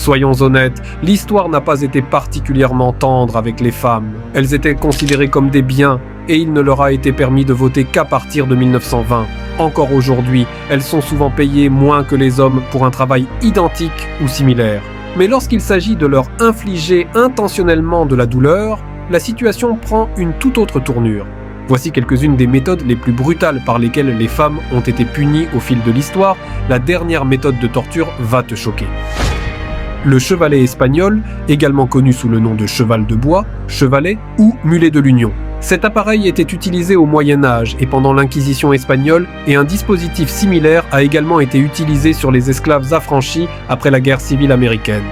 Soyons honnêtes, l'histoire n'a pas été particulièrement tendre avec les femmes. Elles étaient considérées comme des biens et il ne leur a été permis de voter qu'à partir de 1920. Encore aujourd'hui, elles sont souvent payées moins que les hommes pour un travail identique ou similaire. Mais lorsqu'il s'agit de leur infliger intentionnellement de la douleur, la situation prend une toute autre tournure. Voici quelques-unes des méthodes les plus brutales par lesquelles les femmes ont été punies au fil de l'histoire. La dernière méthode de torture va te choquer. Le chevalet espagnol, également connu sous le nom de cheval de bois, chevalet ou mulet de l'Union. Cet appareil était utilisé au Moyen-Âge et pendant l'Inquisition espagnole et un dispositif similaire a également été utilisé sur les esclaves affranchis après la guerre civile américaine.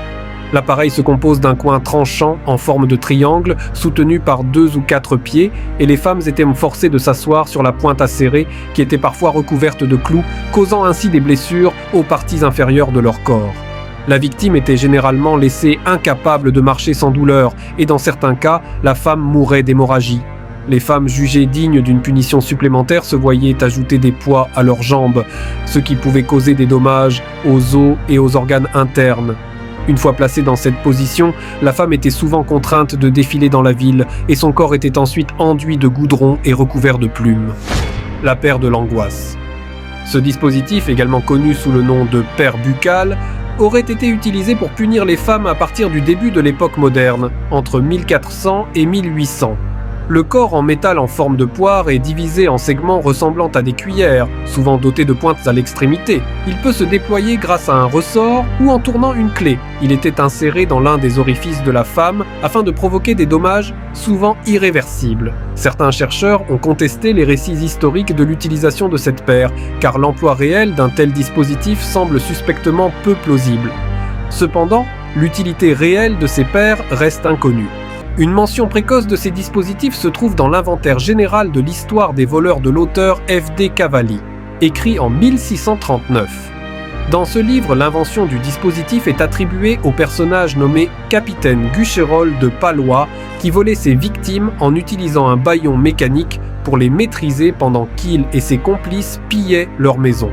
L'appareil se compose d'un coin tranchant en forme de triangle soutenu par 2 ou 4 pieds et les femmes étaient forcées de s'asseoir sur la pointe acérée qui était parfois recouverte de clous, causant ainsi des blessures aux parties inférieures de leur corps. La victime était généralement laissée incapable de marcher sans douleur et dans certains cas, la femme mourait d'hémorragie. Les femmes jugées dignes d'une punition supplémentaire se voyaient ajouter des poids à leurs jambes, ce qui pouvait causer des dommages aux os et aux organes internes. Une fois placée dans cette position, la femme était souvent contrainte de défiler dans la ville et son corps était ensuite enduit de goudron et recouvert de plumes. La paire de l'angoisse. Ce dispositif, également connu sous le nom de paire buccale, aurait été utilisé pour punir les femmes à partir du début de l'époque moderne, entre 1400 et 1800. Le corps en métal en forme de poire est divisé en segments ressemblant à des cuillères, souvent dotés de pointes à l'extrémité. Il peut se déployer grâce à un ressort ou en tournant une clé. Il était inséré dans l'un des orifices de la femme afin de provoquer des dommages souvent irréversibles. Certains chercheurs ont contesté les récits historiques de l'utilisation de cette paire, car l'emploi réel d'un tel dispositif semble suspectement peu plausible. Cependant, l'utilité réelle de ces paires reste inconnue. Une mention précoce de ces dispositifs se trouve dans l'inventaire général de l'histoire des voleurs de l'auteur F.D. Cavalli, écrit en 1639. Dans ce livre, l'invention du dispositif est attribuée au personnage nommé Capitaine Gucherolles de Palois, qui volait ses victimes en utilisant un bâillon mécanique pour les maîtriser pendant qu'il et ses complices pillaient leur maison.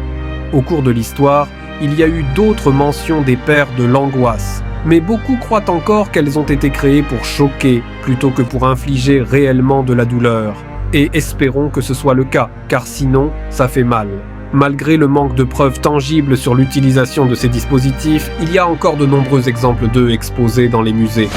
Au cours de l'histoire, il y a eu d'autres mentions des paires de l'angoisse, mais beaucoup croient encore qu'elles ont été créées pour choquer plutôt que pour infliger réellement de la douleur. Et espérons que ce soit le cas, car sinon, ça fait mal. Malgré le manque de preuves tangibles sur l'utilisation de ces dispositifs, il y a encore de nombreux exemples d'eux exposés dans les musées.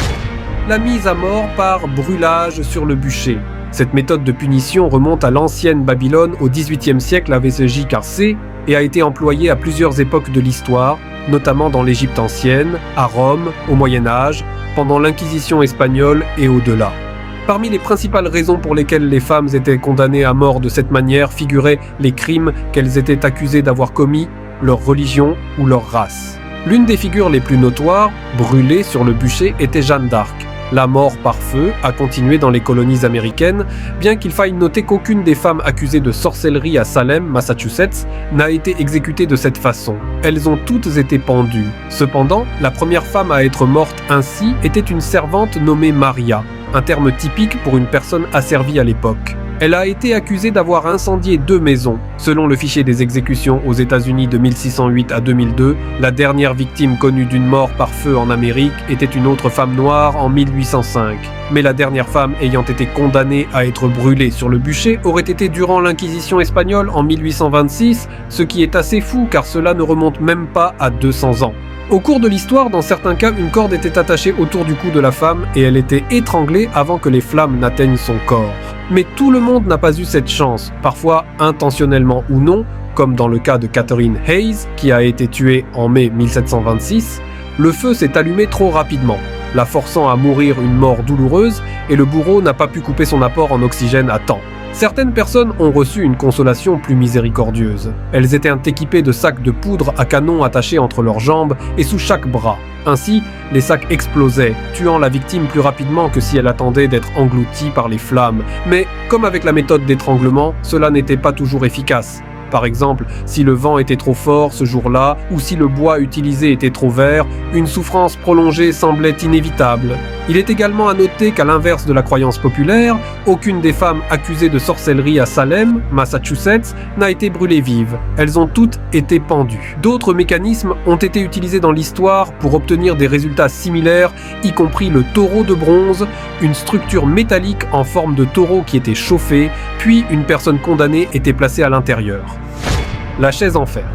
La mise à mort par brûlage sur le bûcher. Cette méthode de punition remonte à l'ancienne Babylone au XVIIIe siècle avec J.K.C. et a été employée à plusieurs époques de l'histoire, notamment dans l'Égypte ancienne, à Rome, au Moyen-Âge, pendant l'Inquisition espagnole et au-delà. Parmi les principales raisons pour lesquelles les femmes étaient condamnées à mort de cette manière figuraient les crimes qu'elles étaient accusées d'avoir commis, leur religion ou leur race. L'une des figures les plus notoires, brûlée sur le bûcher, était Jeanne d'Arc. La mort par feu a continué dans les colonies américaines, bien qu'il faille noter qu'aucune des femmes accusées de sorcellerie à Salem, Massachusetts, n'a été exécutée de cette façon. Elles ont toutes été pendues. Cependant, la première femme à être morte ainsi était une servante nommée Maria, un terme typique pour une personne asservie à l'époque. Elle a été accusée d'avoir incendié 2 maisons. Selon le fichier des exécutions aux États-Unis de 1608 à 2002, la dernière victime connue d'une mort par feu en Amérique était une autre femme noire en 1805. Mais la dernière femme ayant été condamnée à être brûlée sur le bûcher aurait été durant l'Inquisition espagnole en 1826, ce qui est assez fou car cela ne remonte même pas à 200 ans. Au cours de l'histoire, dans certains cas, une corde était attachée autour du cou de la femme et elle était étranglée avant que les flammes n'atteignent son corps. Mais tout le monde n'a pas eu cette chance, parfois intentionnellement ou non, comme dans le cas de Catherine Hayes, qui a été tuée en mai 1726, le feu s'est allumé trop rapidement, la forçant à mourir une mort douloureuse et le bourreau n'a pas pu couper son apport en oxygène à temps. Certaines personnes ont reçu une consolation plus miséricordieuse. Elles étaient équipées de sacs de poudre à canon attachés entre leurs jambes et sous chaque bras. Ainsi, les sacs explosaient, tuant la victime plus rapidement que si elle attendait d'être engloutie par les flammes. Mais, comme avec la méthode d'étranglement, cela n'était pas toujours efficace. Par exemple, si le vent était trop fort ce jour-là, ou si le bois utilisé était trop vert, une souffrance prolongée semblait inévitable. Il est également à noter qu'à l'inverse de la croyance populaire, aucune des femmes accusées de sorcellerie à Salem, Massachusetts, n'a été brûlée vive. Elles ont toutes été pendues. D'autres mécanismes ont été utilisés dans l'histoire pour obtenir des résultats similaires, y compris le taureau de bronze, une structure métallique en forme de taureau qui était chauffée, puis une personne condamnée était placée à l'intérieur. La chaise en fer.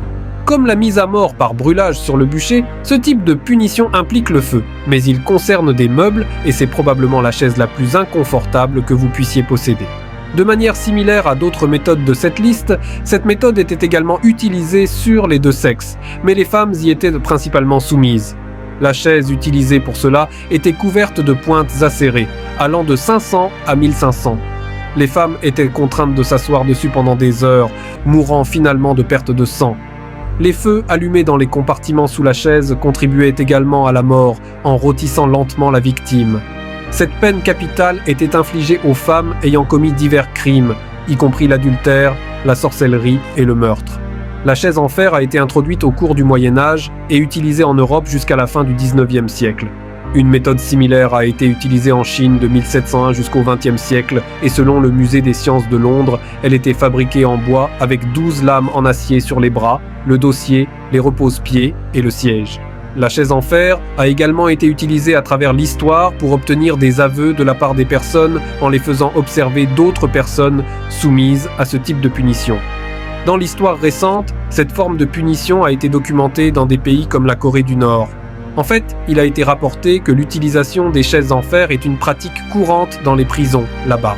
Comme la mise à mort par brûlage sur le bûcher, ce type de punition implique le feu, mais il concerne des meubles et c'est probablement la chaise la plus inconfortable que vous puissiez posséder. De manière similaire à d'autres méthodes de cette liste, cette méthode était également utilisée sur les deux sexes, mais les femmes y étaient principalement soumises. La chaise utilisée pour cela était couverte de pointes acérées, allant de 500 à 1500. Les femmes étaient contraintes de s'asseoir dessus pendant des heures, mourant finalement de perte de sang. Les feux allumés dans les compartiments sous la chaise contribuaient également à la mort en rôtissant lentement la victime. Cette peine capitale était infligée aux femmes ayant commis divers crimes, y compris l'adultère, la sorcellerie et le meurtre. La chaise en fer a été introduite au cours du Moyen-Âge et utilisée en Europe jusqu'à la fin du XIXe siècle. Une méthode similaire a été utilisée en Chine de 1701 jusqu'au XXe siècle et selon le Musée des sciences de Londres, elle était fabriquée en bois avec 12 lames en acier sur les bras, le dossier, les repose-pieds et le siège. La chaise en fer a également été utilisée à travers l'histoire pour obtenir des aveux de la part des personnes en les faisant observer d'autres personnes soumises à ce type de punition. Dans l'histoire récente, cette forme de punition a été documentée dans des pays comme la Corée du Nord. En fait, il a été rapporté que l'utilisation des chaises en fer est une pratique courante dans les prisons là-bas.